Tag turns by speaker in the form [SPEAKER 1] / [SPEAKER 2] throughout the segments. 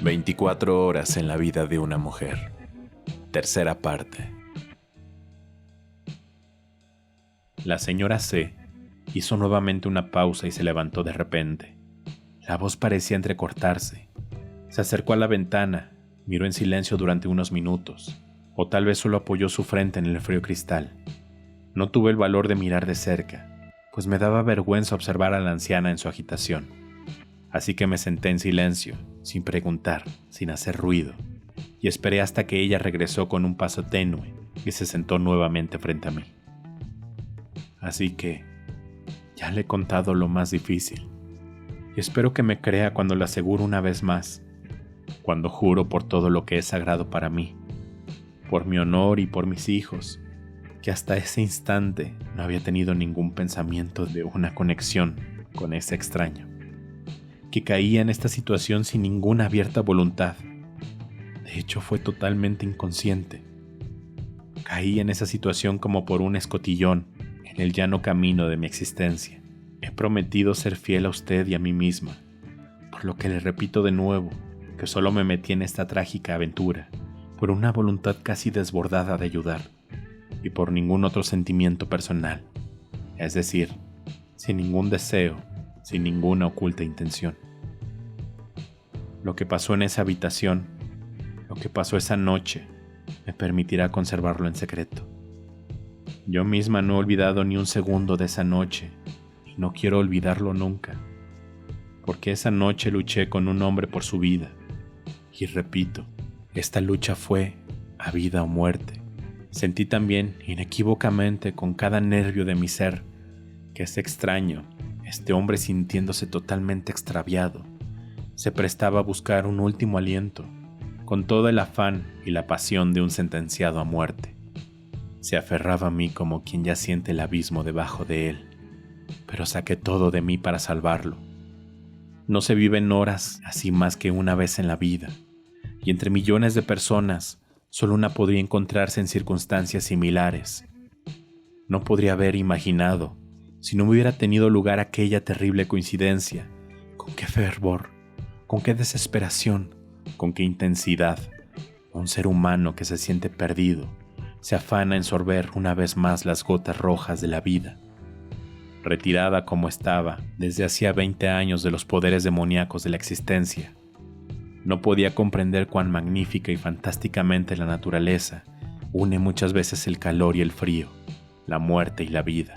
[SPEAKER 1] 24 horas en la vida de una mujer. Tercera parte.
[SPEAKER 2] La señora C. hizo nuevamente una pausa y se levantó de repente. La voz parecía entrecortarse. Se acercó a la ventana, miró en silencio durante unos minutos, o tal vez solo apoyó su frente en el frío cristal. No tuve el valor de mirar de cerca, pues me daba vergüenza observar a la anciana en su agitación. Así que me senté en silencio, sin preguntar, sin hacer ruido, y esperé hasta que ella regresó con un paso tenue y se sentó nuevamente frente a mí. Así que ya le he contado lo más difícil, y espero que me crea cuando le aseguro una vez más, cuando juro por todo lo que es sagrado para mí, por mi honor y por mis hijos, que hasta ese instante no había tenido ningún pensamiento de una conexión con ese extraño, que caía en esta situación sin ninguna abierta voluntad. De hecho, fue totalmente inconsciente. Caí en esa situación como por un escotillón en el llano camino de mi existencia. He prometido ser fiel a usted y a mí misma, por lo que le repito de nuevo que solo me metí en esta trágica aventura por una voluntad casi desbordada de ayudar y por ningún otro sentimiento personal, es decir, sin ningún deseo, sin ninguna oculta intención. Lo que pasó en esa habitación, lo que pasó esa noche, me permitirá conservarlo en secreto. Yo misma no he olvidado ni un segundo de esa noche y no quiero olvidarlo nunca, porque esa noche luché con un hombre por su vida. Y repito, esta lucha fue a vida o muerte. Sentí también, inequívocamente, con cada nervio de mi ser, que ese extraño, este hombre sintiéndose totalmente extraviado, se prestaba a buscar un último aliento, con todo el afán y la pasión de un sentenciado a muerte. Se aferraba a mí como quien ya siente el abismo debajo de él, pero saqué todo de mí para salvarlo. No se viven horas así más que una vez en la vida, y entre millones de personas, solo una podría encontrarse en circunstancias similares. No podría haber imaginado, si no hubiera tenido lugar aquella terrible coincidencia, con qué fervor, con qué desesperación, con qué intensidad, un ser humano que se siente perdido, se afana en sorber una vez más las gotas rojas de la vida. Retirada como estaba desde hacía 20 años de los poderes demoníacos de la existencia, no podía comprender cuán magnífica y fantásticamente la naturaleza une muchas veces el calor y el frío, la muerte y la vida,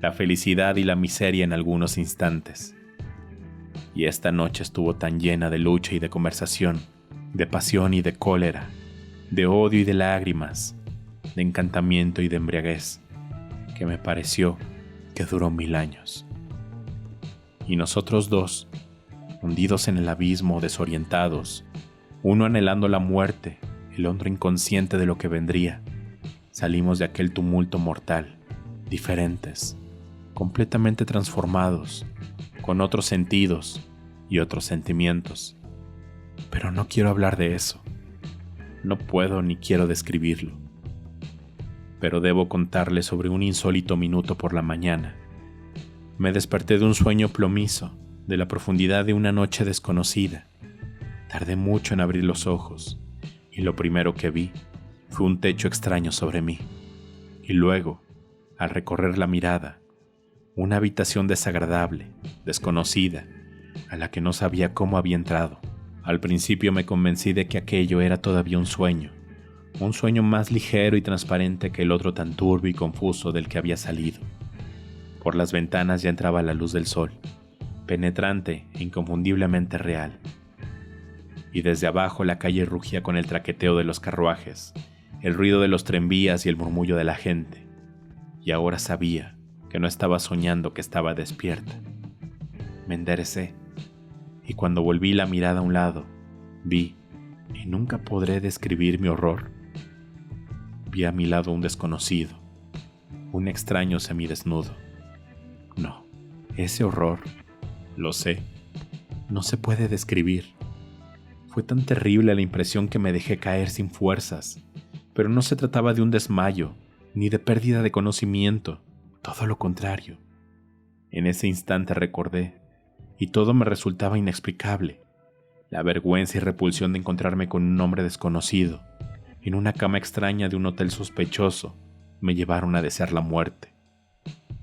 [SPEAKER 2] la felicidad y la miseria en algunos instantes. Y esta noche estuvo tan llena de lucha y de conversación, de pasión y de cólera, de odio y de lágrimas, de encantamiento y de embriaguez, que me pareció que duró 1000 años. Y nosotros dos, hundidos en el abismo, desorientados, uno anhelando la muerte, el otro inconsciente de lo que vendría, salimos de aquel tumulto mortal, diferentes, completamente transformados, con otros sentidos y otros sentimientos. Pero no quiero hablar de eso. No puedo ni quiero describirlo. Pero debo contarle sobre un insólito minuto por la mañana. Me desperté de un sueño plomizo, de la profundidad de una noche desconocida. Tardé mucho en abrir los ojos, y lo primero que vi fue un techo extraño sobre mí. Y luego, al recorrer la mirada, una habitación desagradable, desconocida, a la que no sabía cómo había entrado. Al principio me convencí de que aquello era todavía un sueño más ligero y transparente que el otro tan turbio y confuso del que había salido. Por las ventanas ya entraba la luz del sol, penetrante e inconfundiblemente real. Y desde abajo la calle rugía con el traqueteo de los carruajes, el ruido de los tranvías y el murmullo de la gente. Y ahora sabía que no estaba soñando, que estaba despierta. Me enderecé, y cuando volví la mirada a un lado, vi, y nunca podré describir mi horror, vi a mi lado un desconocido, un extraño semidesnudo. No, ese horror, lo sé, no se puede describir. Fue tan terrible la impresión que me dejé caer sin fuerzas, pero no se trataba de un desmayo, ni de pérdida de conocimiento, todo lo contrario. En ese instante recordé, y todo me resultaba inexplicable. La vergüenza y repulsión de encontrarme con un hombre desconocido, en una cama extraña de un hotel sospechoso, me llevaron a desear la muerte.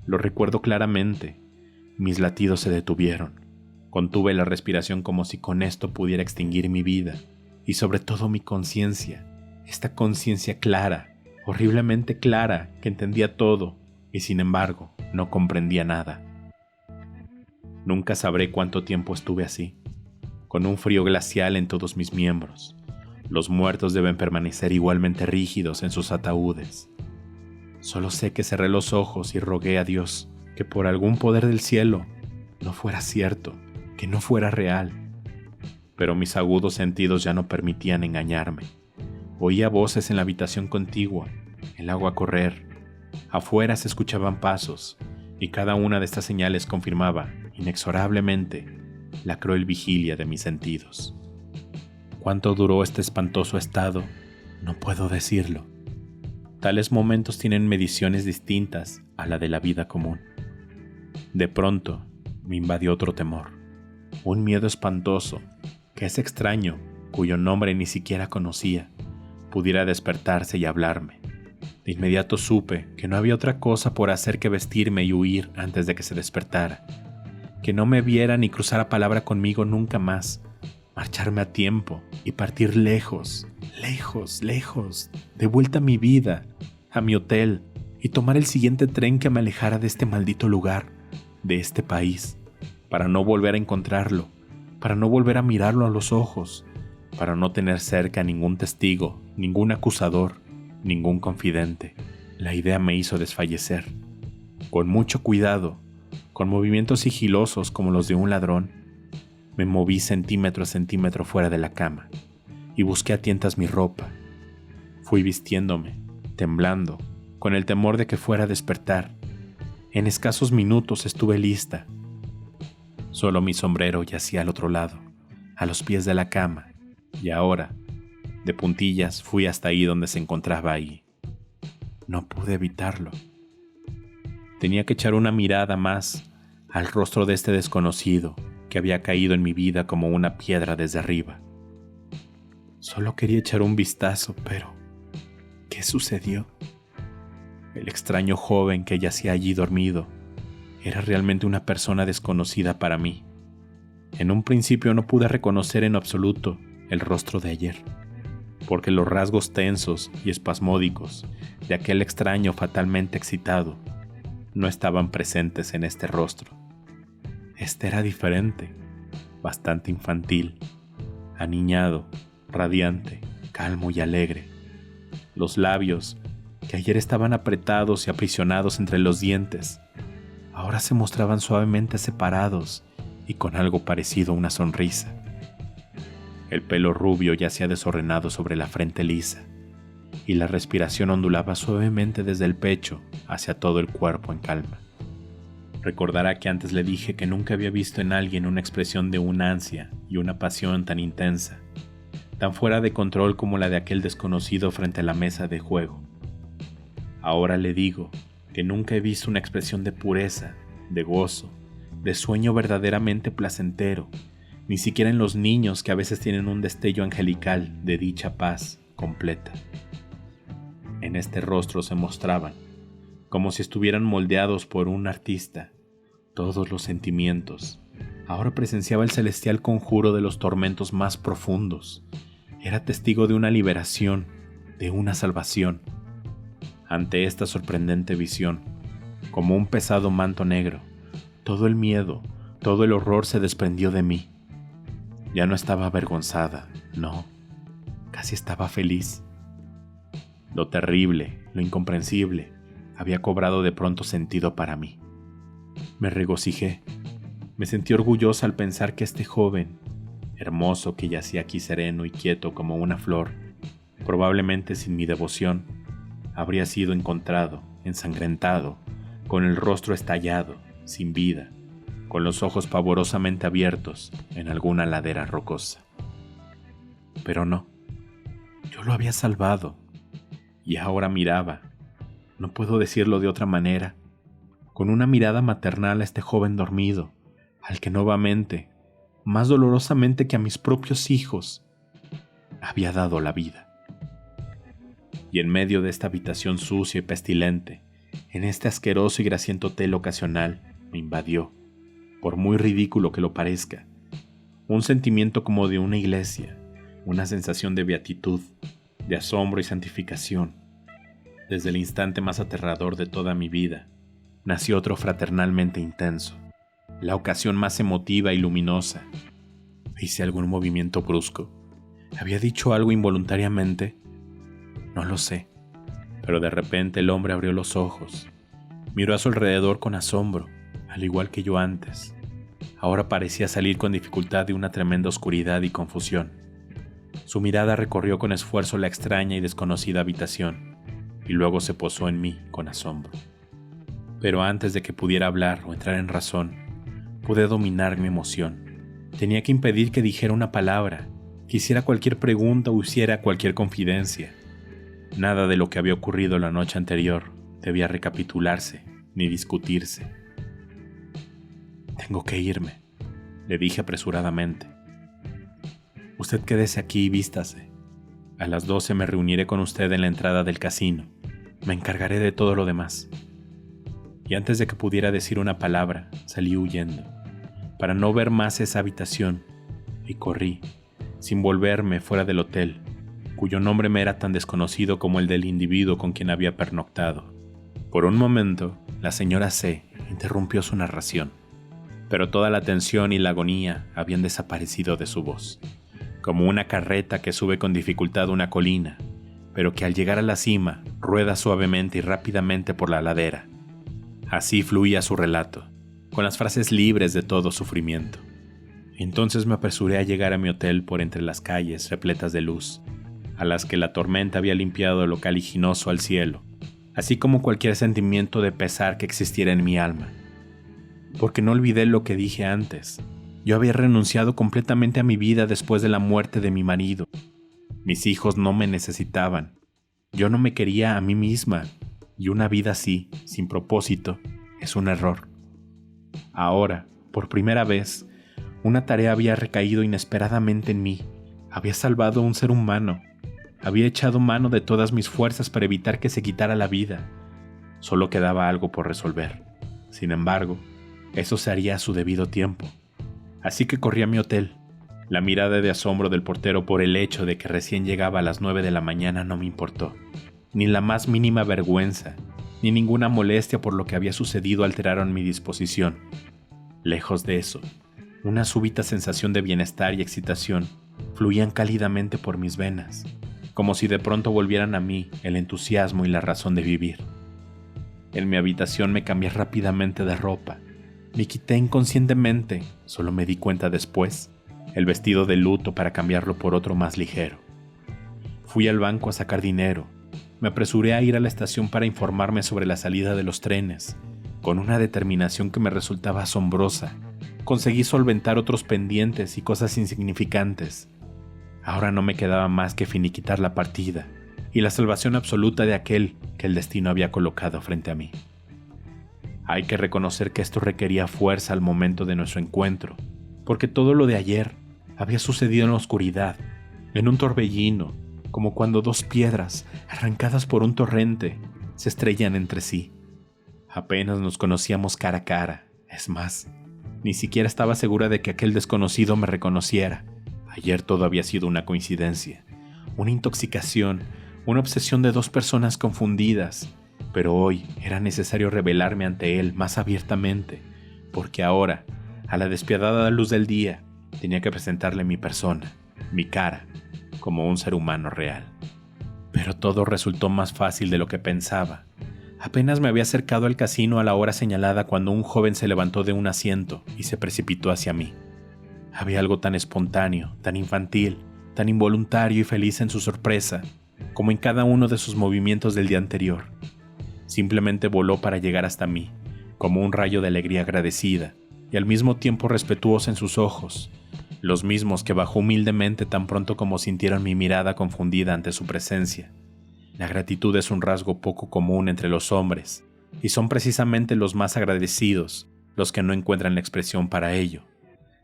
[SPEAKER 2] Lo recuerdo claramente. Mis latidos se detuvieron. Contuve la respiración como si con esto pudiera extinguir mi vida y sobre todo mi conciencia. Esta conciencia clara, horriblemente clara, que entendía todo y sin embargo no comprendía nada. Nunca sabré cuánto tiempo estuve así, con un frío glacial en todos mis miembros. Los muertos deben permanecer igualmente rígidos en sus ataúdes. Solo sé que cerré los ojos y rogué a Dios que por algún poder del cielo no fuera cierto, que no fuera real. Pero mis agudos sentidos ya no permitían engañarme. Oía voces en la habitación contigua, el agua correr. Afuera se escuchaban pasos, y cada una de estas señales confirmaba, inexorablemente, la cruel vigilia de mis sentidos. ¿Cuánto duró este espantoso estado? No puedo decirlo. Tales momentos tienen mediciones distintas a la de la vida común. De pronto, me invadió otro temor, un miedo espantoso, que ese extraño, cuyo nombre ni siquiera conocía, pudiera despertarse y hablarme. De inmediato supe que no había otra cosa por hacer que vestirme y huir antes de que se despertara, que no me viera ni cruzara palabra conmigo nunca más, marcharme a tiempo y partir lejos, lejos, lejos, de vuelta a mi vida, a mi hotel, y tomar el siguiente tren que me alejara de este maldito lugar, de este país, para no volver a encontrarlo, para no volver a mirarlo a los ojos, para no tener cerca ningún testigo, ningún acusador, ningún confidente. La idea me hizo desfallecer. Con mucho cuidado, con movimientos sigilosos como los de un ladrón, me moví centímetro a centímetro fuera de la cama y busqué a tientas mi ropa. Fui vistiéndome, temblando, con el temor de que fuera a despertar. En escasos minutos estuve lista. Solo mi sombrero yacía al otro lado, a los pies de la cama, y ahora, de puntillas, fui hasta ahí donde se encontraba ahí. No pude evitarlo. Tenía que echar una mirada más al rostro de este desconocido que había caído en mi vida como una piedra desde arriba. Solo quería echar un vistazo, pero ¿qué sucedió? El extraño joven que yacía allí dormido era realmente una persona desconocida para mí. En un principio no pude reconocer en absoluto el rostro de ayer, porque los rasgos tensos y espasmódicos de aquel extraño fatalmente excitado no estaban presentes en este rostro. Este era diferente, bastante infantil, aniñado, radiante, calmo y alegre. Los labios, que ayer estaban apretados y aprisionados entre los dientes, ahora se mostraban suavemente separados y con algo parecido a una sonrisa. El pelo rubio yacía desordenado sobre la frente lisa, y la respiración ondulaba suavemente desde el pecho hacia todo el cuerpo en calma. Recordará que antes le dije que nunca había visto en alguien una expresión de una ansia y una pasión tan intensa, tan fuera de control como la de aquel desconocido frente a la mesa de juego. Ahora le digo que nunca he visto una expresión de pureza, de gozo, de sueño verdaderamente placentero, ni siquiera en los niños que a veces tienen un destello angelical de dicha paz completa. En este rostro se mostraban, como si estuvieran moldeados por un artista, todos los sentimientos. Ahora presenciaba el celestial conjuro de los tormentos más profundos. Era testigo de una liberación, de una salvación. Ante esta sorprendente visión, como un pesado manto negro, todo el miedo, todo el horror se desprendió de mí. Ya no estaba avergonzada, no, casi estaba feliz. Lo terrible, lo incomprensible, había cobrado de pronto sentido para mí. Me regocijé, me sentí orgullosa al pensar que este joven, hermoso que yacía aquí sereno y quieto como una flor, probablemente sin mi devoción, habría sido encontrado, ensangrentado, con el rostro estallado, sin vida, con los ojos pavorosamente abiertos en alguna ladera rocosa. Pero no, yo lo había salvado, y ahora miraba, no puedo decirlo de otra manera, con una mirada maternal a este joven dormido, al que nuevamente, más dolorosamente que a mis propios hijos, había dado la vida. Y en medio de esta habitación sucia y pestilente, en este asqueroso y grasiento hotel ocasional, me invadió, por muy ridículo que lo parezca, un sentimiento como de una iglesia, una sensación de beatitud, de asombro y santificación. Desde el instante más aterrador de toda mi vida, nació otro fraternalmente intenso, la ocasión más emotiva y luminosa. ¿Hice algún movimiento brusco? ¿Había dicho algo involuntariamente? No lo sé, pero de repente el hombre abrió los ojos, miró a su alrededor con asombro, al igual que yo antes. Ahora parecía salir con dificultad de una tremenda oscuridad y confusión. Su mirada recorrió con esfuerzo la extraña y desconocida habitación, y luego se posó en mí con asombro. Pero antes de que pudiera hablar o entrar en razón, pude dominar mi emoción. Tenía que impedir que dijera una palabra, que hiciera cualquier pregunta o hiciera cualquier confidencia. Nada de lo que había ocurrido la noche anterior debía recapitularse ni discutirse. «Tengo que irme», le dije apresuradamente. «Usted quédese aquí y vístase. A las 12 me reuniré con usted en la entrada del casino. Me encargaré de todo lo demás». Y antes de que pudiera decir una palabra, salí huyendo, para no ver más esa habitación, y corrí, sin volverme, fuera del hotel, cuyo nombre me era tan desconocido como el del individuo con quien había pernoctado. Por un momento, la señora C. interrumpió su narración, pero toda la tensión y la agonía habían desaparecido de su voz, como una carreta que sube con dificultad una colina, pero que al llegar a la cima rueda suavemente y rápidamente por la ladera. Así fluía su relato, con las frases libres de todo sufrimiento. Entonces me apresuré a llegar a mi hotel por entre las calles repletas de luz, a las que la tormenta había limpiado lo caliginoso al cielo, así como cualquier sentimiento de pesar que existiera en mi alma. Porque no olvidé lo que dije antes. Yo había renunciado completamente a mi vida después de la muerte de mi marido. Mis hijos no me necesitaban. Yo no me quería a mí misma. Y una vida así, sin propósito, es un error. Ahora, por primera vez, una tarea había recaído inesperadamente en mí. Había salvado a un ser humano. Había echado mano de todas mis fuerzas para evitar que se quitara la vida. Solo quedaba algo por resolver. Sin embargo, eso se haría a su debido tiempo. Así que corrí a mi hotel. La mirada de asombro del portero por el hecho de que recién llegaba a las 9 de la mañana no me importó. Ni la más mínima vergüenza, ni ninguna molestia por lo que había sucedido alteraron mi disposición. Lejos de eso, una súbita sensación de bienestar y excitación fluían cálidamente por mis venas, como si de pronto volvieran a mí el entusiasmo y la razón de vivir. En mi habitación me cambié rápidamente de ropa. Me quité inconscientemente, solo me di cuenta después, el vestido de luto para cambiarlo por otro más ligero. Fui al banco a sacar dinero. Me apresuré a ir a la estación para informarme sobre la salida de los trenes. Con una determinación que me resultaba asombrosa, conseguí solventar otros pendientes y cosas insignificantes. Ahora no me quedaba más que finiquitar la partida y la salvación absoluta de aquel que el destino había colocado frente a mí. Hay que reconocer que esto requería fuerza al momento de nuestro encuentro, porque todo lo de ayer había sucedido en la oscuridad, en un torbellino, como cuando dos piedras, arrancadas por un torrente, se estrellan entre sí. Apenas nos conocíamos cara a cara, es más, ni siquiera estaba segura de que aquel desconocido me reconociera. Ayer todo había sido una coincidencia, una intoxicación, una obsesión de dos personas confundidas, pero hoy era necesario revelarme ante él más abiertamente, porque ahora, a la despiadada luz del día, tenía que presentarle mi persona, mi cara, como un ser humano real. Pero todo resultó más fácil de lo que pensaba. Apenas me había acercado al casino a la hora señalada cuando un joven se levantó de un asiento y se precipitó hacia mí. Había algo tan espontáneo, tan infantil, tan involuntario y feliz en su sorpresa, como en cada uno de sus movimientos del día anterior. Simplemente voló para llegar hasta mí, como un rayo de alegría agradecida, y al mismo tiempo respetuosa en sus ojos, los mismos que bajó humildemente tan pronto como sintieron mi mirada confundida ante su presencia. La gratitud es un rasgo poco común entre los hombres, y son precisamente los más agradecidos los que no encuentran la expresión para ello.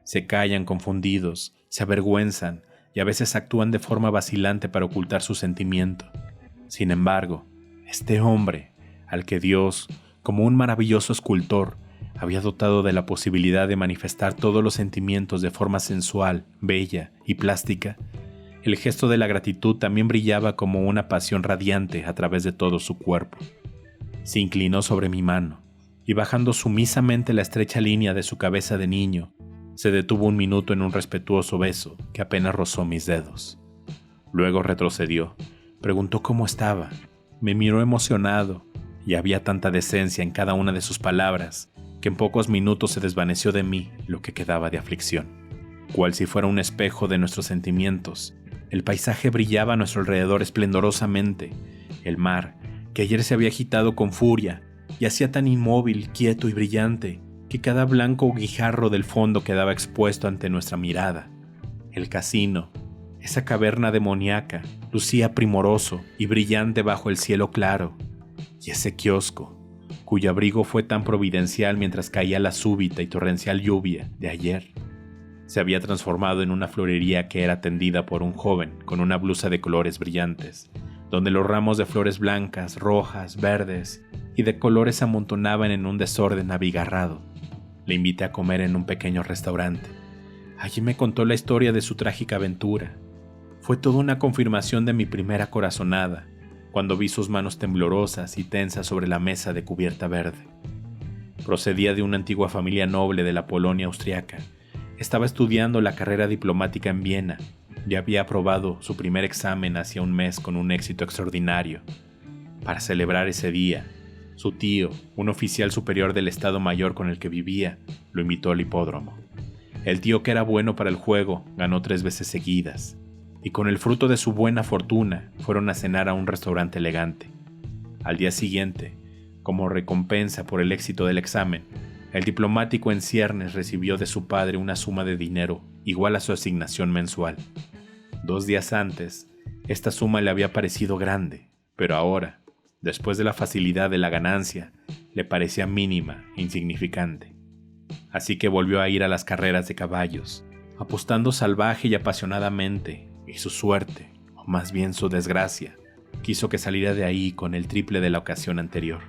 [SPEAKER 2] Se callan confundidos, se avergüenzan y a veces actúan de forma vacilante para ocultar su sentimiento. Sin embargo, este hombre, al que Dios, como un maravilloso escultor, había dotado de la posibilidad de manifestar todos los sentimientos de forma sensual, bella y plástica, el gesto de la gratitud también brillaba como una pasión radiante a través de todo su cuerpo. Se inclinó sobre mi mano y, bajando sumisamente la estrecha línea de su cabeza de niño, se detuvo un minuto en un respetuoso beso que apenas rozó mis dedos. Luego retrocedió, preguntó cómo estaba, me miró emocionado y había tanta decencia en cada una de sus palabras que en pocos minutos se desvaneció de mí lo que quedaba de aflicción. Cual si fuera un espejo de nuestros sentimientos, el paisaje brillaba a nuestro alrededor esplendorosamente. El mar, que ayer se había agitado con furia, yacía tan inmóvil, quieto y brillante, que cada blanco guijarro del fondo quedaba expuesto ante nuestra mirada. El casino, esa caverna demoníaca, lucía primoroso y brillante bajo el cielo claro, y ese kiosco, cuyo abrigo fue tan providencial mientras caía la súbita y torrencial lluvia de ayer, se había transformado en una florería que era atendida por un joven con una blusa de colores brillantes, donde los ramos de flores blancas, rojas, verdes y de colores se amontonaban en un desorden abigarrado. Le invité a comer en un pequeño restaurante. Allí me contó la historia de su trágica aventura. Fue toda una confirmación de mi primera corazonada, cuando vi sus manos temblorosas y tensas sobre la mesa de cubierta verde. Procedía de una antigua familia noble de la Polonia austriaca. Estaba estudiando la carrera diplomática en Viena y había aprobado su primer examen hacía un mes con un éxito extraordinario. Para celebrar ese día, su tío, un oficial superior del Estado Mayor con el que vivía, lo invitó al hipódromo. El tío, que era bueno para el juego, ganó 3 veces seguidas, y con el fruto de su buena fortuna fueron a cenar a un restaurante elegante. Al día siguiente, como recompensa por el éxito del examen, el diplomático en ciernes recibió de su padre una suma de dinero igual a su asignación mensual. 2 días antes, esta suma le había parecido grande, pero ahora, después de la facilidad de la ganancia, le parecía mínima e insignificante. Así que volvió a ir a las carreras de caballos, apostando salvaje y apasionadamente, y su suerte, o más bien su desgracia, quiso que saliera de ahí con el triple de la ocasión anterior.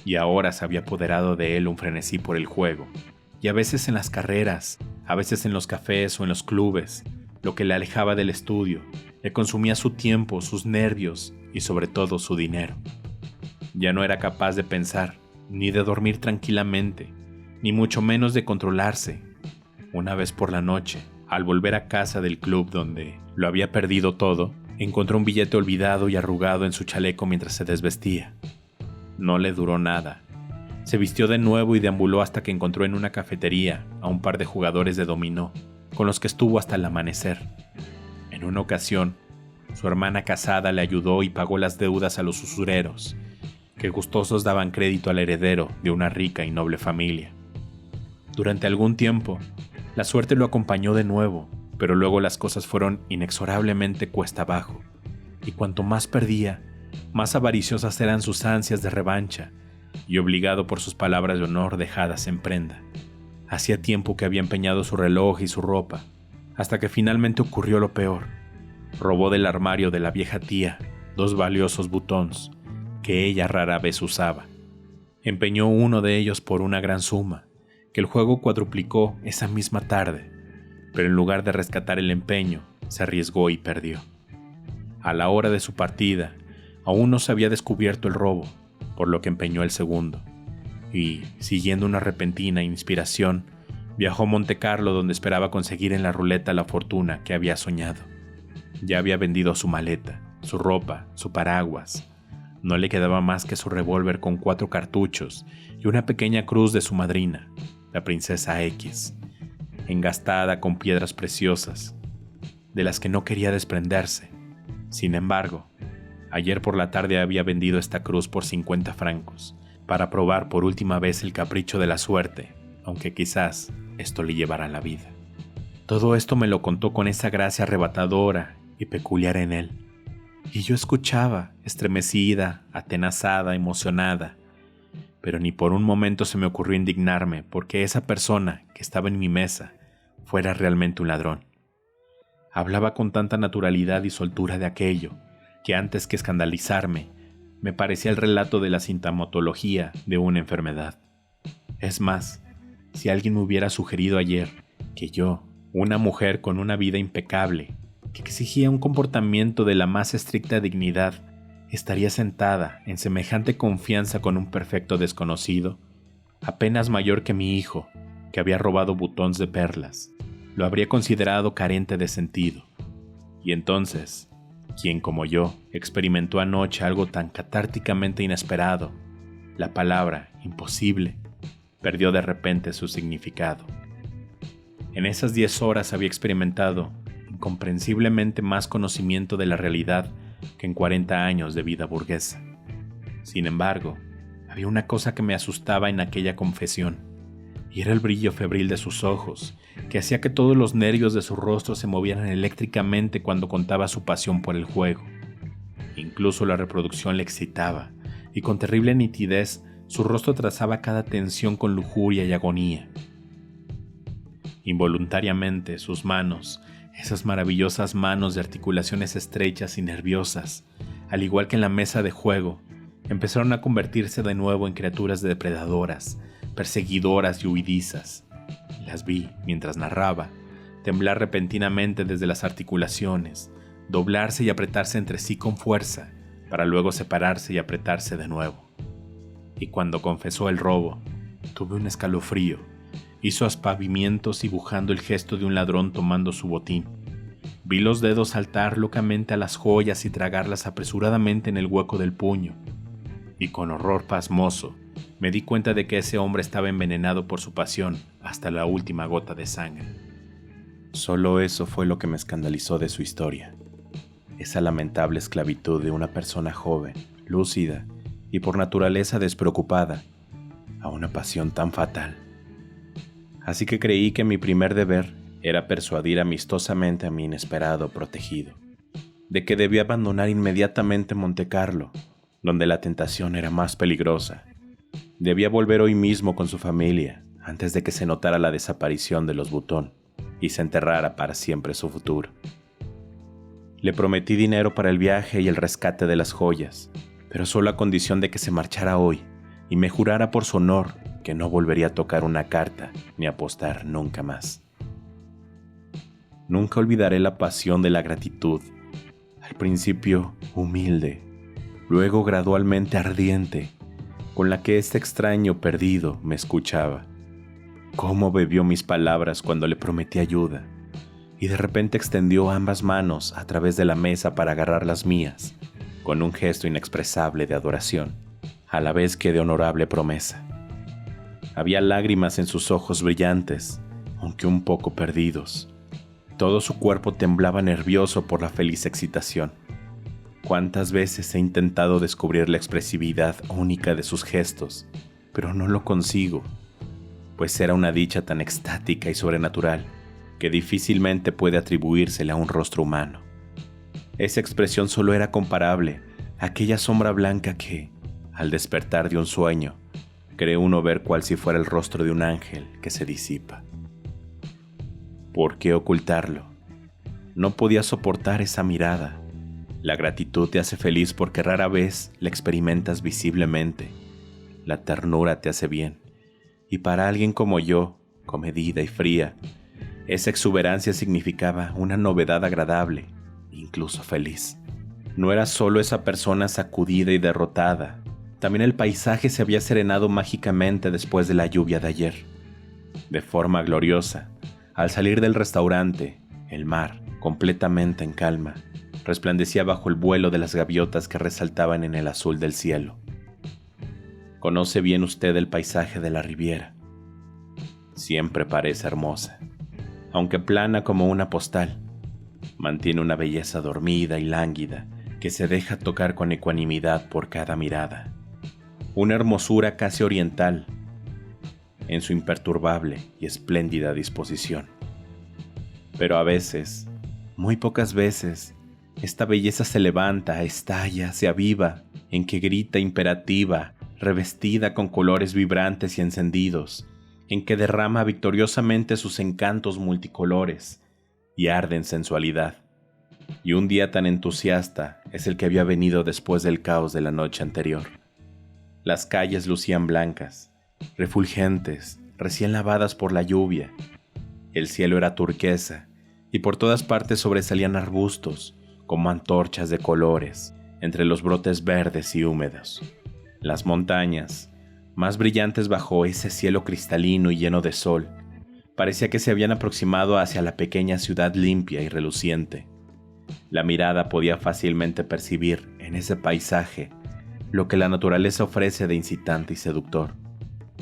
[SPEAKER 2] Y ahora se había apoderado de él un frenesí por el juego, y a veces en las carreras, a veces en los cafés o en los clubes, lo que le alejaba del estudio, le consumía su tiempo, sus nervios y sobre todo su dinero. Ya no era capaz de pensar, ni de dormir tranquilamente, ni mucho menos de controlarse. Una vez por la noche, al volver a casa del club donde lo había perdido todo, encontró un billete olvidado y arrugado en su chaleco mientras se desvestía. No le duró nada. Se vistió de nuevo y deambuló hasta que encontró en una cafetería a un par de jugadores de dominó, con los que estuvo hasta el amanecer. En una ocasión, su hermana casada le ayudó y pagó las deudas a los usureros, que gustosos daban crédito al heredero de una rica y noble familia. Durante algún tiempo, la suerte lo acompañó de nuevo, pero luego las cosas fueron inexorablemente cuesta abajo, y cuanto más perdía, más avariciosas eran sus ansias de revancha, y obligado por sus palabras de honor dejadas en prenda. Hacía tiempo que había empeñado su reloj y su ropa, hasta que finalmente ocurrió lo peor. Robó del armario de la vieja tía 2 valiosos butones que ella rara vez usaba. Empeñó uno de ellos por una gran suma, que el juego cuadruplicó esa misma tarde, pero en lugar de rescatar el empeño, se arriesgó y perdió. A la hora de su partida, aún no se había descubierto el robo, por lo que empeñó el segundo, y, siguiendo una repentina inspiración, viajó a Montecarlo, donde esperaba conseguir en la ruleta la fortuna que había soñado. Ya había vendido su maleta, su ropa, su paraguas. No le quedaba más que su revólver con 4 cartuchos y una pequeña cruz de su madrina, la princesa X, engastada con piedras preciosas, de las que no quería desprenderse. Sin embargo, ayer por la tarde había vendido esta cruz por 50 francos, para probar por última vez el capricho de la suerte, aunque quizás esto le llevara la vida. Todo esto me lo contó con esa gracia arrebatadora y peculiar en él, y yo escuchaba, estremecida, atenazada, emocionada, pero ni por un momento se me ocurrió indignarme porque esa persona que estaba en mi mesa fuera realmente un ladrón. Hablaba con tanta naturalidad y soltura de aquello, que antes que escandalizarme, me parecía el relato de la sintomatología de una enfermedad. Es más, si alguien me hubiera sugerido ayer que yo, una mujer con una vida impecable, que exigía un comportamiento de la más estricta dignidad, estaría sentada en semejante confianza con un perfecto desconocido, apenas mayor que mi hijo, que había robado butones de perlas, lo habría considerado carente de sentido. Y entonces, quien como yo experimentó anoche algo tan catárticamente inesperado, la palabra imposible perdió de repente su significado. En esas 10 horas había experimentado incomprensiblemente más conocimiento de la realidad que en 40 años de vida burguesa. Sin embargo, había una cosa que me asustaba en aquella confesión, y era el brillo febril de sus ojos, que hacía que todos los nervios de su rostro se movieran eléctricamente cuando contaba su pasión por el juego. Incluso la reproducción le excitaba, y con terrible nitidez su rostro trazaba cada tensión con lujuria y agonía. Involuntariamente sus manos, esas maravillosas manos de articulaciones estrechas y nerviosas, al igual que en la mesa de juego, empezaron a convertirse de nuevo en criaturas depredadoras, perseguidoras y huidizas. Las vi, mientras narraba, temblar repentinamente desde las articulaciones, doblarse y apretarse entre sí con fuerza, para luego separarse y apretarse de nuevo. Y cuando confesó el robo, tuve un escalofrío. Hizo aspavientos dibujando el gesto de un ladrón tomando su botín. Vi los dedos saltar locamente a las joyas y tragarlas apresuradamente en el hueco del puño. Y con horror pasmoso, me di cuenta de que ese hombre estaba envenenado por su pasión hasta la última gota de sangre.
[SPEAKER 1] Solo eso fue lo que me escandalizó de su historia. Esa lamentable esclavitud de una persona joven, lúcida y por naturaleza despreocupada, a una pasión tan fatal. Así que creí que mi primer deber era persuadir amistosamente a mi inesperado protegido, de que debía abandonar inmediatamente Montecarlo, donde la tentación era más peligrosa. Debía volver hoy mismo con su familia, antes de que se notara la desaparición de los Butón y se enterrara para siempre su futuro. Le prometí dinero para el viaje y el rescate de las joyas, pero solo a condición de que se marchara hoy y me jurara por su honor que no volvería a tocar una carta ni apostar nunca más. Nunca olvidaré la pasión de la gratitud, al principio humilde, luego gradualmente ardiente, con la que este extraño perdido me escuchaba. Cómo bebió mis palabras cuando le prometí ayuda, y de repente extendió ambas manos a través de la mesa para agarrar las mías, con un gesto inexpresable de adoración, a la vez que de honorable promesa. Había lágrimas en sus ojos brillantes, aunque un poco perdidos. Todo su cuerpo temblaba nervioso por la feliz excitación. Cuántas veces he intentado descubrir la expresividad única de sus gestos, pero no lo consigo, pues era una dicha tan extática y sobrenatural que difícilmente puede atribuírsele a un rostro humano. Esa expresión solo era comparable a aquella sombra blanca que, al despertar de un sueño, cree uno ver cual si fuera el rostro de un ángel que se disipa. ¿Por qué ocultarlo? No podía soportar esa mirada. La gratitud te hace feliz porque rara vez la experimentas visiblemente. La ternura te hace bien. Y para alguien como yo, comedida y fría, esa exuberancia significaba una novedad agradable, incluso feliz. No era solo esa persona sacudida y derrotada. También el paisaje se había serenado mágicamente después de la lluvia de ayer. De forma gloriosa, al salir del restaurante, el mar, completamente en calma, resplandecía bajo el vuelo de las gaviotas que resaltaban en el azul del cielo. Conoce bien usted el paisaje de la Riviera. Siempre parece hermosa, aunque plana como una postal. Mantiene una belleza dormida y lánguida que se deja tocar con ecuanimidad por cada mirada. Una hermosura casi oriental en su imperturbable y espléndida disposición. Pero a veces, muy pocas veces, esta belleza se levanta, estalla, se aviva, en que grita imperativa, revestida con colores vibrantes y encendidos, en que derrama victoriosamente sus encantos multicolores y arde en sensualidad. Y un día tan entusiasta es el que había venido después del caos de la noche anterior. Las calles lucían blancas, refulgentes, recién lavadas por la lluvia. El cielo era turquesa y por todas partes sobresalían arbustos como antorchas de colores entre los brotes verdes y húmedos. Las montañas, más brillantes bajo ese cielo cristalino y lleno de sol, parecía que se habían aproximado hacia la pequeña ciudad limpia y reluciente. La mirada podía fácilmente percibir en ese paisaje lo que la naturaleza ofrece de incitante y seductor,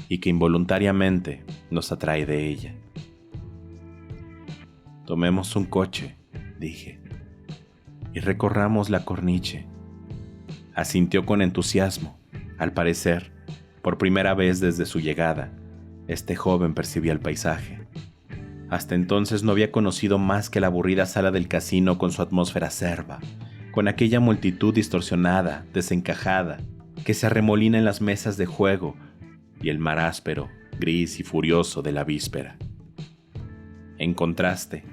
[SPEAKER 1] y que involuntariamente nos atrae de ella. Tomemos un coche, dije, y recorramos la corniche. Asintió con entusiasmo. Al parecer, por primera vez desde su llegada, este joven percibía el paisaje. Hasta entonces no había conocido más que la aburrida sala del casino con su atmósfera acerba, con aquella multitud distorsionada, desencajada, que se arremolina en las mesas de juego, y el mar áspero, gris y furioso de la víspera. En contraste,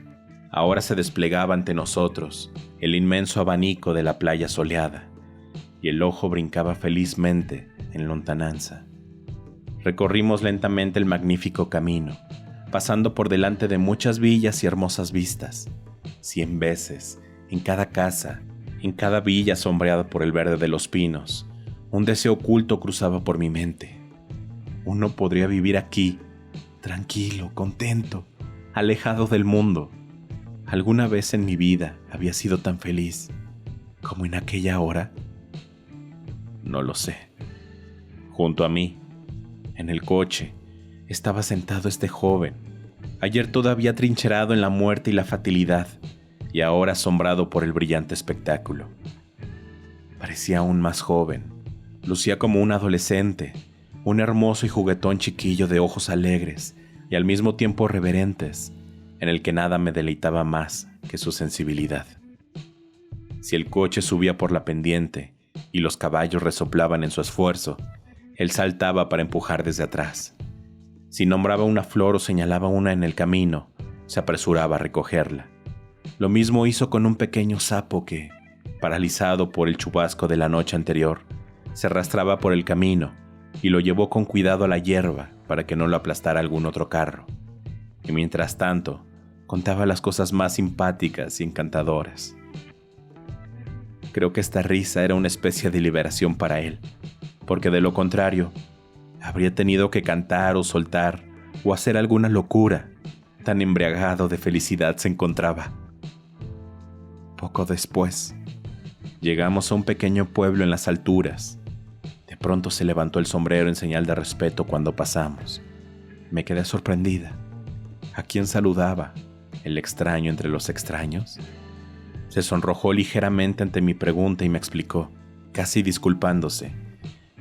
[SPEAKER 1] ahora se desplegaba ante nosotros el inmenso abanico de la playa soleada, y el ojo brincaba felizmente en lontananza. Recorrimos lentamente el magnífico camino, pasando por delante de muchas villas y hermosas vistas. 100 veces, en cada casa, en cada villa sombreada por el verde de los pinos, un deseo oculto cruzaba por mi mente. Uno podría vivir aquí, tranquilo, contento, alejado del mundo. ¿Alguna vez en mi vida había sido tan feliz como en aquella hora? No lo sé. Junto a mí, en el coche, estaba sentado este joven, ayer todavía trincherado en la muerte y la fatalidad, y ahora asombrado por el brillante espectáculo. Parecía aún más joven, lucía como un adolescente, un hermoso y juguetón chiquillo de ojos alegres y al mismo tiempo reverentes, en el que nada me deleitaba más que su sensibilidad. Si el coche subía por la pendiente y los caballos resoplaban en su esfuerzo, él saltaba para empujar desde atrás. Si nombraba una flor o señalaba una en el camino, se apresuraba a recogerla. Lo mismo hizo con un pequeño sapo que, paralizado por el chubasco de la noche anterior, se arrastraba por el camino y lo llevó con cuidado a la hierba para que no lo aplastara algún otro carro. Y mientras tanto, contaba las cosas más simpáticas y encantadoras. Creo que esta risa era una especie de liberación para él, porque de lo contrario, habría tenido que cantar o soltar o hacer alguna locura, tan embriagado de felicidad se encontraba. Poco después, llegamos a un pequeño pueblo en las alturas. De pronto se levantó el sombrero en señal de respeto cuando pasamos. Me quedé sorprendida. ¿A quién saludaba? ¿El extraño entre los extraños? Se sonrojó ligeramente ante mi pregunta y me explicó, casi disculpándose,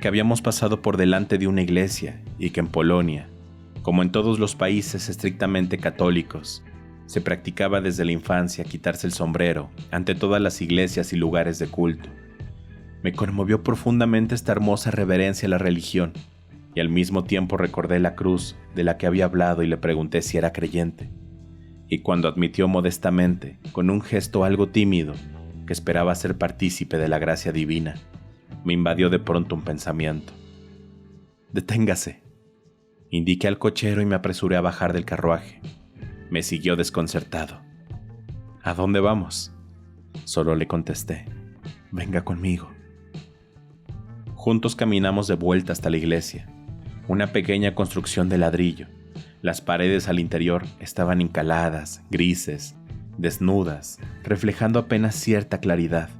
[SPEAKER 1] que habíamos pasado por delante de una iglesia y que en Polonia, como en todos los países estrictamente católicos, se practicaba desde la infancia quitarse el sombrero ante todas las iglesias y lugares de culto. Me conmovió profundamente esta hermosa reverencia a la religión y al mismo tiempo recordé la cruz de la que había hablado y le pregunté si era creyente. Y cuando admitió modestamente, con un gesto algo tímido, que esperaba ser partícipe de la gracia divina, me invadió de pronto un pensamiento. «Deténgase», indiqué al cochero y me apresuré a bajar del carruaje. Me siguió desconcertado. «¿A dónde vamos?», solo le contesté. «Venga conmigo». Juntos caminamos de vuelta hasta la iglesia, una pequeña construcción de ladrillo. Las paredes al interior estaban encaladas, grises, desnudas, reflejando apenas cierta claridad.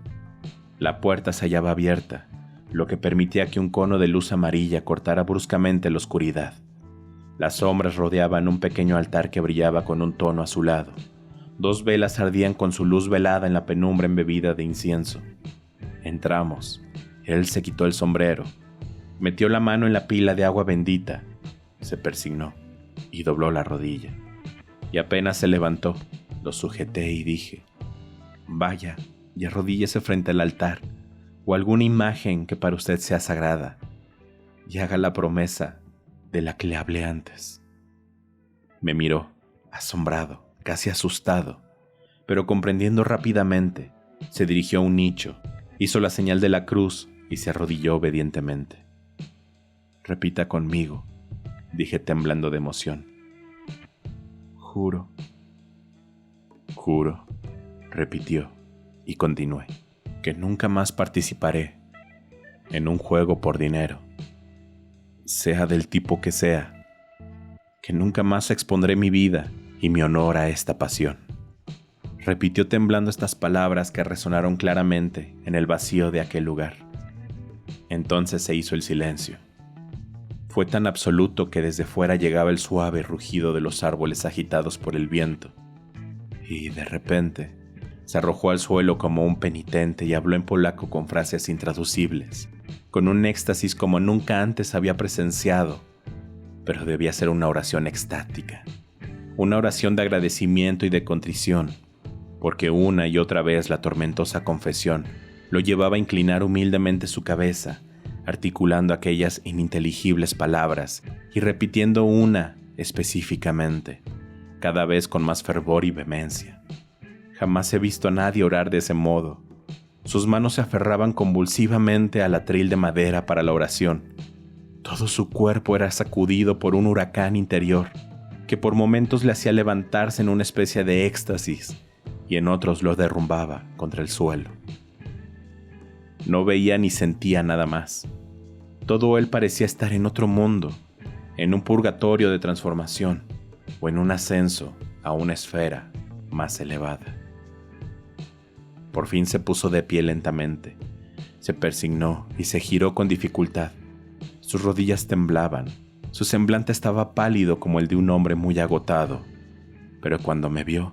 [SPEAKER 1] La puerta se hallaba abierta, lo que permitía que un cono de luz amarilla cortara bruscamente la oscuridad. Las sombras rodeaban un pequeño altar que brillaba con un tono azulado. 2 velas ardían con su luz velada en la penumbra embebida de incienso. Entramos. Él se quitó el sombrero, metió la mano en la pila de agua bendita, se persignó y dobló la rodilla. Y apenas se levantó, lo sujeté y dije, «Vaya y arrodíllese frente al altar o alguna imagen que para usted sea sagrada y haga la promesa de la que le hablé antes». Me miró, asombrado, casi asustado, pero comprendiendo rápidamente, se dirigió a un nicho, hizo la señal de la cruz y se arrodilló obedientemente. «Repita conmigo», dije temblando de emoción. «Juro». «Juro», repitió, y continué, «que nunca más participaré en un juego por dinero, sea del tipo que sea, que nunca más expondré mi vida y mi honor a esta pasión». Repitió temblando estas palabras que resonaron claramente en el vacío de aquel lugar. Entonces se hizo el silencio. Fue tan absoluto que desde fuera llegaba el suave rugido de los árboles agitados por el viento. Y de repente se arrojó al suelo como un penitente y habló en polaco con frases intraducibles, con un éxtasis como nunca antes había presenciado, pero debía ser una oración extática, una oración de agradecimiento y de contrición, porque una y otra vez la tormentosa confesión lo llevaba a inclinar humildemente su cabeza, articulando aquellas ininteligibles palabras y repitiendo una específicamente, cada vez con más fervor y vehemencia. Jamás he visto a nadie orar de ese modo. Sus manos se aferraban convulsivamente al atril de madera para la oración. Todo su cuerpo era sacudido por un huracán interior que por momentos le hacía levantarse en una especie de éxtasis y en otros lo derrumbaba contra el suelo. No veía ni sentía nada más. Todo él parecía estar en otro mundo, en un purgatorio de transformación o en un ascenso a una esfera más elevada. Por fin se puso de pie lentamente, se persignó y se giró con dificultad. Sus rodillas temblaban, su semblante estaba pálido como el de un hombre muy agotado, pero cuando me vio,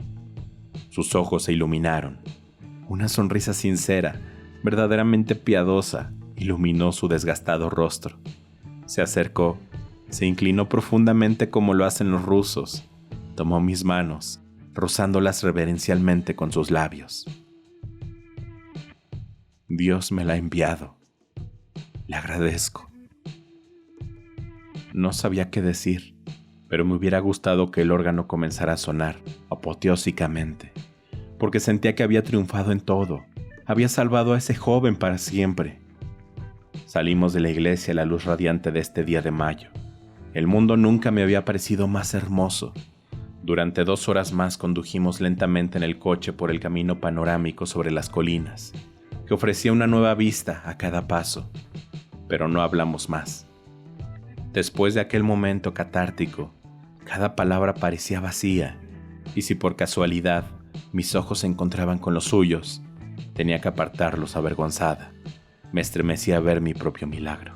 [SPEAKER 1] sus ojos se iluminaron. Una sonrisa sincera, verdaderamente piadosa, iluminó su desgastado rostro. Se acercó, se inclinó profundamente como lo hacen los rusos, tomó mis manos, rozándolas reverencialmente con sus labios. «Dios me la ha enviado. Le agradezco». No sabía qué decir, pero me hubiera gustado que el órgano comenzara a sonar apoteósicamente, porque sentía que había triunfado en todo, había salvado a ese joven para siempre. Salimos de la iglesia a la luz radiante de este día de mayo. El mundo nunca me había parecido más hermoso. Durante 2 horas más condujimos lentamente en el coche por el camino panorámico sobre las colinas, que ofrecía una nueva vista a cada paso, pero no hablamos más. Después de aquel momento catártico, cada palabra parecía vacía, y si por casualidad mis ojos se encontraban con los suyos, tenía que apartarlos avergonzada. Me estremecía ver mi propio milagro.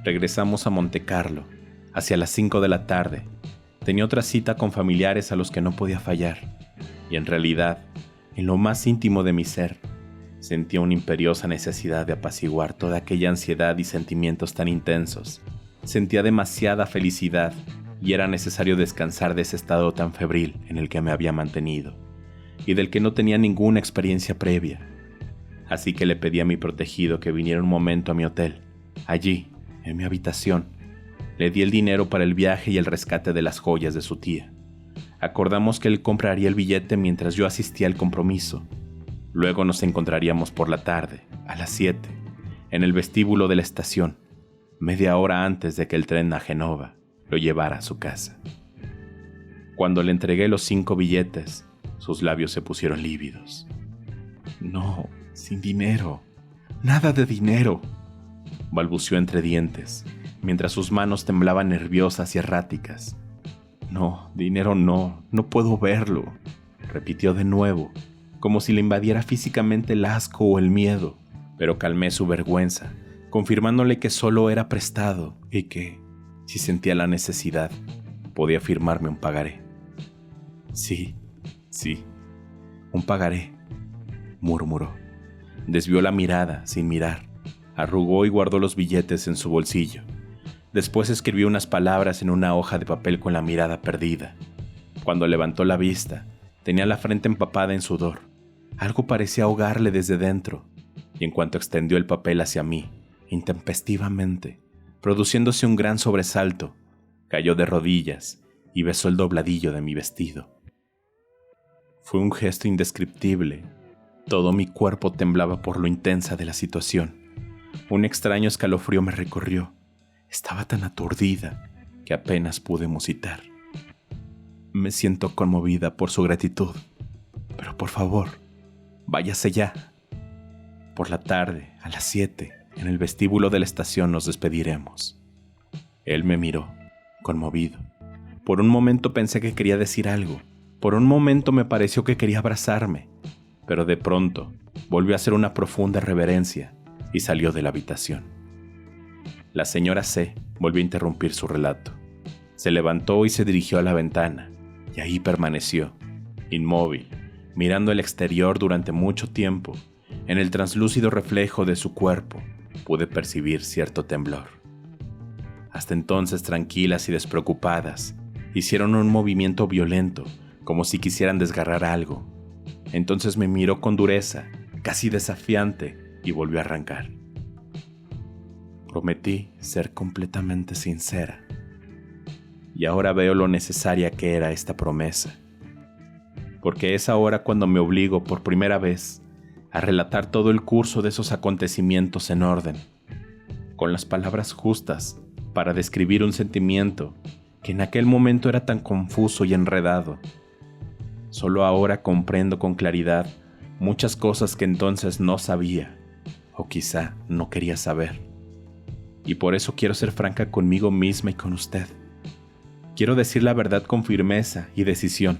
[SPEAKER 1] Regresamos a Montecarlo, hacia las 5 de la tarde. Tenía otra cita con familiares a los que no podía fallar, y en realidad, en lo más íntimo de mi ser, sentía una imperiosa necesidad de apaciguar toda aquella ansiedad y sentimientos tan intensos. Sentía demasiada felicidad y era necesario descansar de ese estado tan febril en el que me había mantenido y del que no tenía ninguna experiencia previa. Así que le pedí a mi protegido que viniera un momento a mi hotel. Allí, en mi habitación, le di el dinero para el viaje y el rescate de las joyas de su tía. Acordamos que él compraría el billete mientras yo asistía al compromiso. Luego nos encontraríamos por la tarde, a las 7, en el vestíbulo de la estación, media hora antes de que el tren a Génova lo llevara a su casa. Cuando le entregué los 5 billetes, sus labios se pusieron lívidos. «No, sin dinero, nada de dinero», balbuceó entre dientes, mientras sus manos temblaban nerviosas y erráticas. «No, dinero no puedo verlo», repitió de nuevo, como si le invadiera físicamente el asco o el miedo, pero calmé su vergüenza, confirmándole que solo era prestado y que, si sentía la necesidad, podía firmarme un pagaré. Sí, un pagaré», murmuró. Desvió la mirada sin mirar, arrugó y guardó los billetes en su bolsillo. Después escribió unas palabras en una hoja de papel con la mirada perdida. Cuando levantó la vista, tenía la frente empapada en sudor. Algo parecía ahogarle desde dentro, y en cuanto extendió el papel hacia mí, intempestivamente, produciéndose un gran sobresalto, cayó de rodillas y besó el dobladillo de mi vestido. Fue un gesto indescriptible. Todo mi cuerpo temblaba por lo intensa de la situación. Un extraño escalofrío me recorrió. Estaba tan aturdida que apenas pude musitar. Me siento conmovida por su gratitud, pero por favor, váyase ya. Por la tarde, a las 7, en el vestíbulo de la estación nos despediremos. Él me miró, conmovido. Por un momento pensé que quería decir algo. Por un momento me pareció que quería abrazarme, pero de pronto volvió a hacer una profunda reverencia y salió de la habitación. La señora C volvió a interrumpir su relato. Se levantó y se dirigió a la ventana, y ahí permaneció, inmóvil, mirando el exterior durante mucho tiempo. En el translúcido reflejo de su cuerpo pude percibir cierto temblor. Hasta entonces, tranquilas y despreocupadas, hicieron un movimiento violento, como si quisieran desgarrar algo. Entonces me miró con dureza, casi desafiante, y volvió a arrancar. Prometí ser completamente sincera. Y ahora veo lo necesaria que era esta promesa. Porque es ahora cuando me obligo por primera vez a relatar todo el curso de esos acontecimientos en orden, con las palabras justas para describir un sentimiento que en aquel momento era tan confuso y enredado. Solo ahora comprendo con claridad muchas cosas que entonces no sabía, o quizá no quería saber. Y por eso quiero ser franca conmigo misma y con usted. Quiero decir la verdad con firmeza y decisión.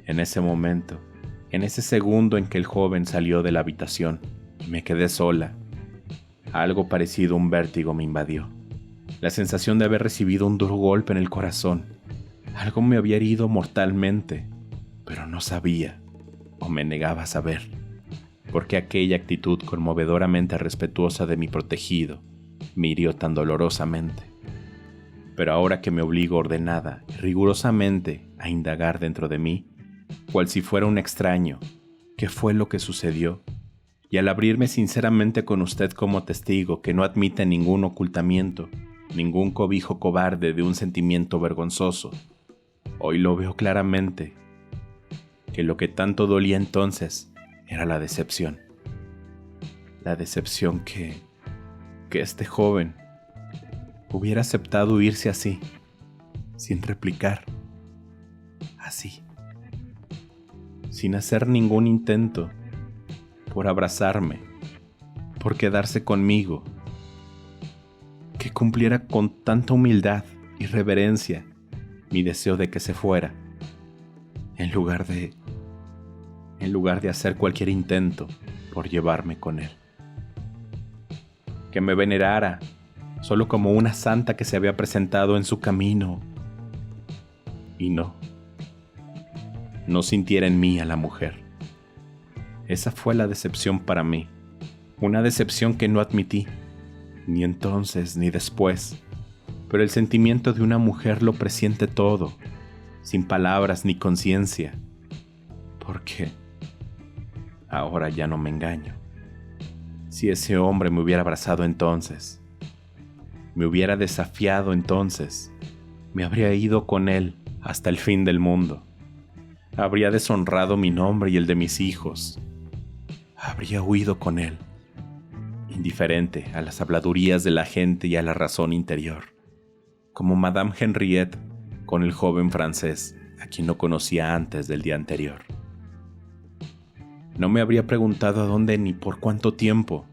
[SPEAKER 1] En ese momento, en ese segundo en que el joven salió de la habitación y me quedé sola, algo parecido a un vértigo me invadió. La sensación de haber recibido un duro golpe en el corazón. Algo me había herido mortalmente, pero no sabía, o me negaba a saber, porque aquella actitud conmovedoramente respetuosa de mi protegido me hirió tan dolorosamente. Pero ahora que me obligo ordenada y rigurosamente a indagar dentro de mí, cual si fuera un extraño, qué fue lo que sucedió, y al abrirme sinceramente con usted como testigo que no admite ningún ocultamiento, ningún cobijo cobarde de un sentimiento vergonzoso, hoy lo veo claramente, que lo que tanto dolía entonces era la decepción. La decepción que este joven hubiera aceptado irse así, sin replicar, así, sin hacer ningún intento por abrazarme, por quedarse conmigo, que cumpliera con tanta humildad y reverencia mi deseo de que se fuera, en lugar de hacer cualquier intento por llevarme con él. Que me venerara solo como una santa que se había presentado en su camino y no sintiera en mí a la mujer. Esa fue la decepción para mí, una decepción que no admití, ni entonces ni después, pero el sentimiento de una mujer lo presiente todo, sin palabras ni conciencia, porque ahora ya no me engaño. Si ese hombre me hubiera abrazado entonces, me hubiera desafiado entonces, me habría ido con él hasta el fin del mundo. Habría deshonrado mi nombre y el de mis hijos. Habría huido con él, indiferente a las habladurías de la gente y a la razón interior, como Madame Henriette con el joven francés a quien no conocía antes del día anterior. No me habría preguntado a dónde ni por cuánto tiempo.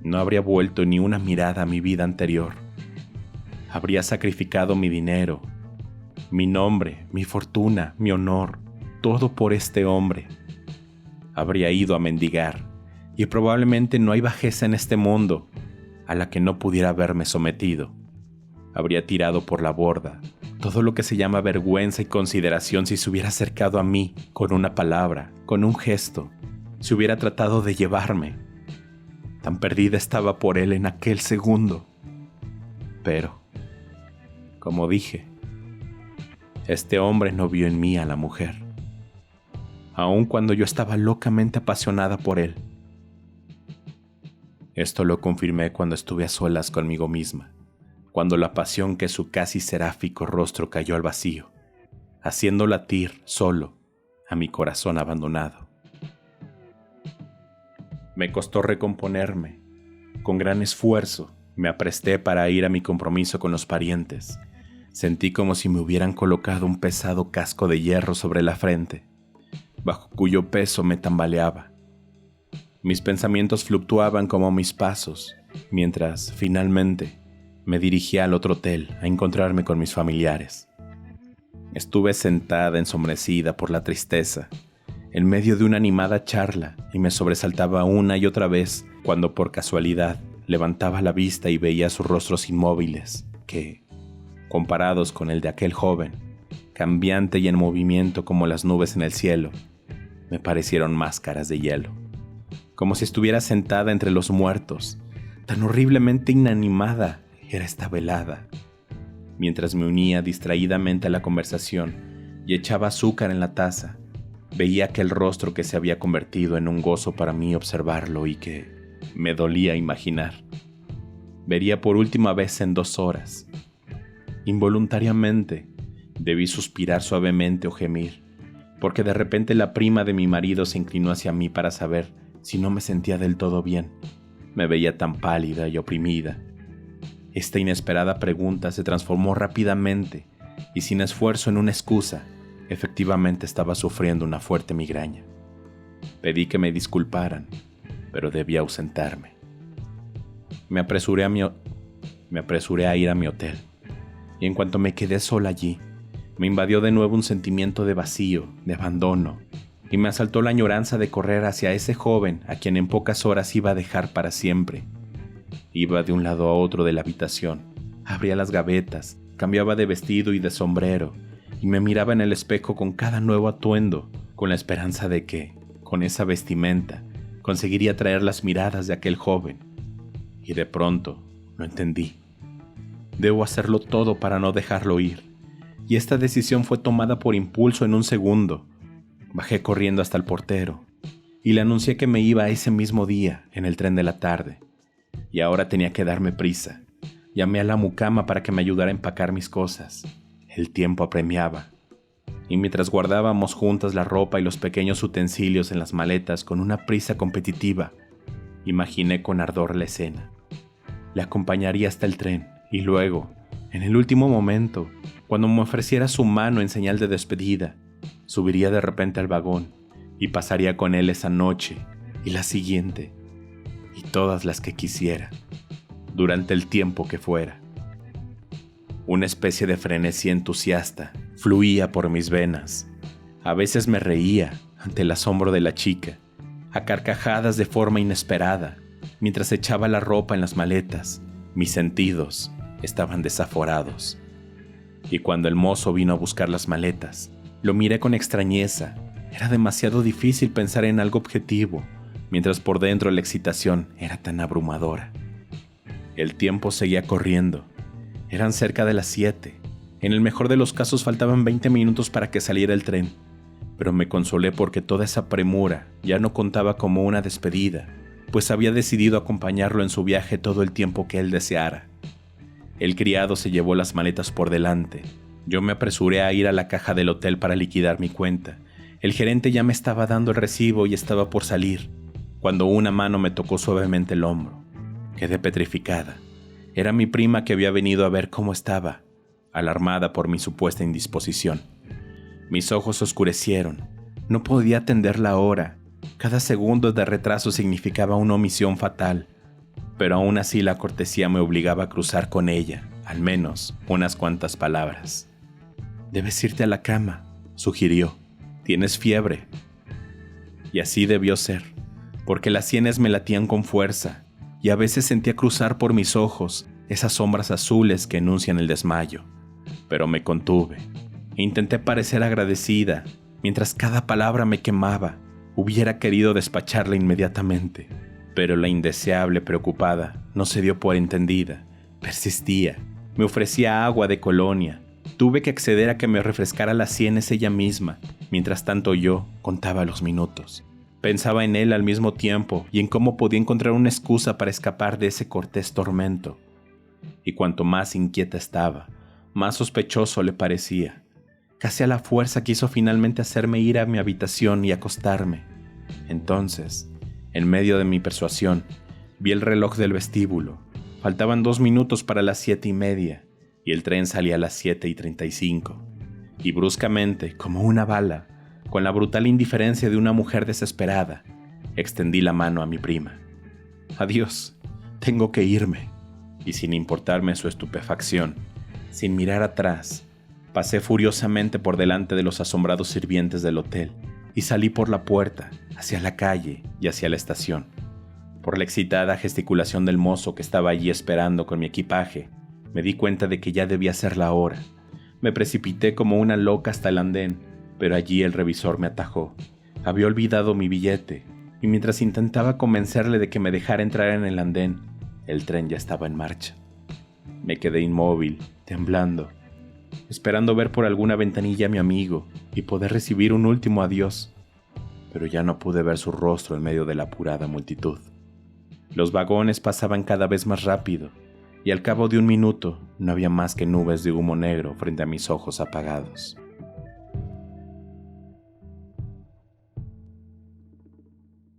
[SPEAKER 1] No habría vuelto ni una mirada a mi vida anterior. Habría sacrificado mi dinero, mi nombre, mi fortuna, mi honor, todo por este hombre. Habría ido a mendigar, y probablemente no hay bajeza en este mundo a la que no pudiera haberme sometido. Habría tirado por la borda todo lo que se llama vergüenza y consideración si se hubiera acercado a mí con una palabra, con un gesto, si hubiera tratado de llevarme. Tan perdida estaba por él en aquel segundo. Pero, como dije, este hombre no vio en mí a la mujer, aun cuando yo estaba locamente apasionada por él. Esto lo confirmé cuando estuve a solas conmigo misma, cuando la pasión que su casi seráfico rostro cayó al vacío, haciendo latir solo a mi corazón abandonado. Me costó recomponerme. Con gran esfuerzo me apresté para ir a mi compromiso con los parientes. Sentí como si me hubieran colocado un pesado casco de hierro sobre la frente, bajo cuyo peso me tambaleaba. Mis pensamientos fluctuaban como mis pasos, mientras, finalmente, me dirigía al otro hotel a encontrarme con mis familiares. Estuve sentada ensombrecida por la tristeza, en medio de una animada charla, y me sobresaltaba una y otra vez cuando por casualidad levantaba la vista y veía sus rostros inmóviles que, comparados con el de aquel joven, cambiante y en movimiento como las nubes en el cielo, me parecieron máscaras de hielo, como si estuviera sentada entre los muertos. Tan horriblemente inanimada era esta velada. Mientras me unía distraídamente a la conversación y echaba azúcar en la taza, veía aquel rostro que se había convertido en un gozo para mí observarlo y que me dolía imaginar. Vería por última vez en 2 horas. Involuntariamente debí suspirar suavemente o gemir, porque de repente la prima de mi marido se inclinó hacia mí para saber si no me sentía del todo bien. Me veía tan pálida y oprimida. Esta inesperada pregunta se transformó rápidamente y sin esfuerzo en una excusa. Efectivamente estaba sufriendo una fuerte migraña. Pedí que me disculparan, pero debía ausentarme. Me apresuré a ir a mi hotel, y en cuanto me quedé sola allí, me invadió de nuevo un sentimiento de vacío, de abandono, y me asaltó la añoranza de correr hacia ese joven a quien en pocas horas iba a dejar para siempre. Iba de un lado a otro de la habitación, abría las gavetas, cambiaba de vestido y de sombrero, y me miraba en el espejo con cada nuevo atuendo, con la esperanza de que, con esa vestimenta, conseguiría atraer las miradas de aquel joven. Y de pronto lo entendí. Debo hacerlo todo para no dejarlo ir. Y esta decisión fue tomada por impulso en un segundo. Bajé corriendo hasta el portero y le anuncié que me iba ese mismo día en el tren de la tarde. Y ahora tenía que darme prisa. Llamé a la mucama para que me ayudara a empacar mis cosas. El tiempo apremiaba. Y mientras guardábamos juntas la ropa y los pequeños utensilios en las maletas con una prisa competitiva, imaginé con ardor la escena. Le acompañaría hasta el tren y luego, en el último momento, cuando me ofreciera su mano en señal de despedida, subiría de repente al vagón y pasaría con él esa noche y la siguiente y todas las que quisiera, durante el tiempo que fuera. Una especie de frenesí entusiasta fluía por mis venas. A veces me reía ante el asombro de la chica, a carcajadas de forma inesperada, mientras echaba la ropa en las maletas. Mis sentidos estaban desaforados. Y cuando el mozo vino a buscar las maletas, lo miré con extrañeza. Era demasiado difícil pensar en algo objetivo, mientras por dentro la excitación era tan abrumadora. El tiempo seguía corriendo. Eran cerca de las 7. En el mejor de los casos faltaban 20 minutos para que saliera el tren, pero me consolé porque toda esa premura ya no contaba como una despedida, pues había decidido acompañarlo en su viaje todo el tiempo que él deseara. El criado se llevó las maletas por delante. Yo me apresuré a ir a la caja del hotel para liquidar mi cuenta. El gerente ya me estaba dando el recibo y estaba por salir, cuando una mano me tocó suavemente el hombro. Quedé petrificada. Era mi prima que había venido a ver cómo estaba, alarmada por mi supuesta indisposición. Mis ojos se oscurecieron. No podía atender la hora. Cada segundo de retraso significaba una omisión fatal, pero aún así la cortesía me obligaba a cruzar con ella, al menos unas cuantas palabras. «Debes irte a la cama», sugirió. «Tienes fiebre». Y así debió ser, porque las sienes me latían con fuerza, y a veces sentía cruzar por mis ojos esas sombras azules que enuncian el desmayo. Pero me contuve e intenté parecer agradecida, mientras cada palabra me quemaba. Hubiera querido despacharla inmediatamente, pero la indeseable preocupada no se dio por entendida. Persistía, me ofrecía agua de colonia. Tuve que acceder a que me refrescara las sienes ella misma. Mientras tanto yo contaba los minutos. Pensaba en él al mismo tiempo y en cómo podía encontrar una excusa para escapar de ese cortés tormento. y cuanto más inquieta estaba, más sospechoso le parecía. Casi a la fuerza quiso finalmente hacerme ir a mi habitación y acostarme. Entonces, en medio de mi persuasión, vi el reloj del vestíbulo. Faltaban 2 minutos para las 7:30 y el tren salía a las 7:35. Y bruscamente, como una bala, con la brutal indiferencia de una mujer desesperada, extendí la mano a mi prima. «Adiós, tengo que irme». Y sin importarme su estupefacción, sin mirar atrás, pasé furiosamente por delante de los asombrados sirvientes del hotel y salí por la puerta, hacia la calle y hacia la estación. Por la excitada gesticulación del mozo que estaba allí esperando con mi equipaje, me di cuenta de que ya debía ser la hora. Me precipité como una loca hasta el andén, pero allí el revisor me atajó. Había olvidado mi billete, y mientras intentaba convencerle de que me dejara entrar en el andén, el tren ya estaba en marcha. Me quedé inmóvil, temblando, esperando ver por alguna ventanilla a mi amigo y poder recibir un último adiós, pero ya no pude ver su rostro en medio de la apurada multitud. Los vagones pasaban cada vez más rápido, y al cabo de 1 minuto no había más que nubes de humo negro frente a mis ojos apagados.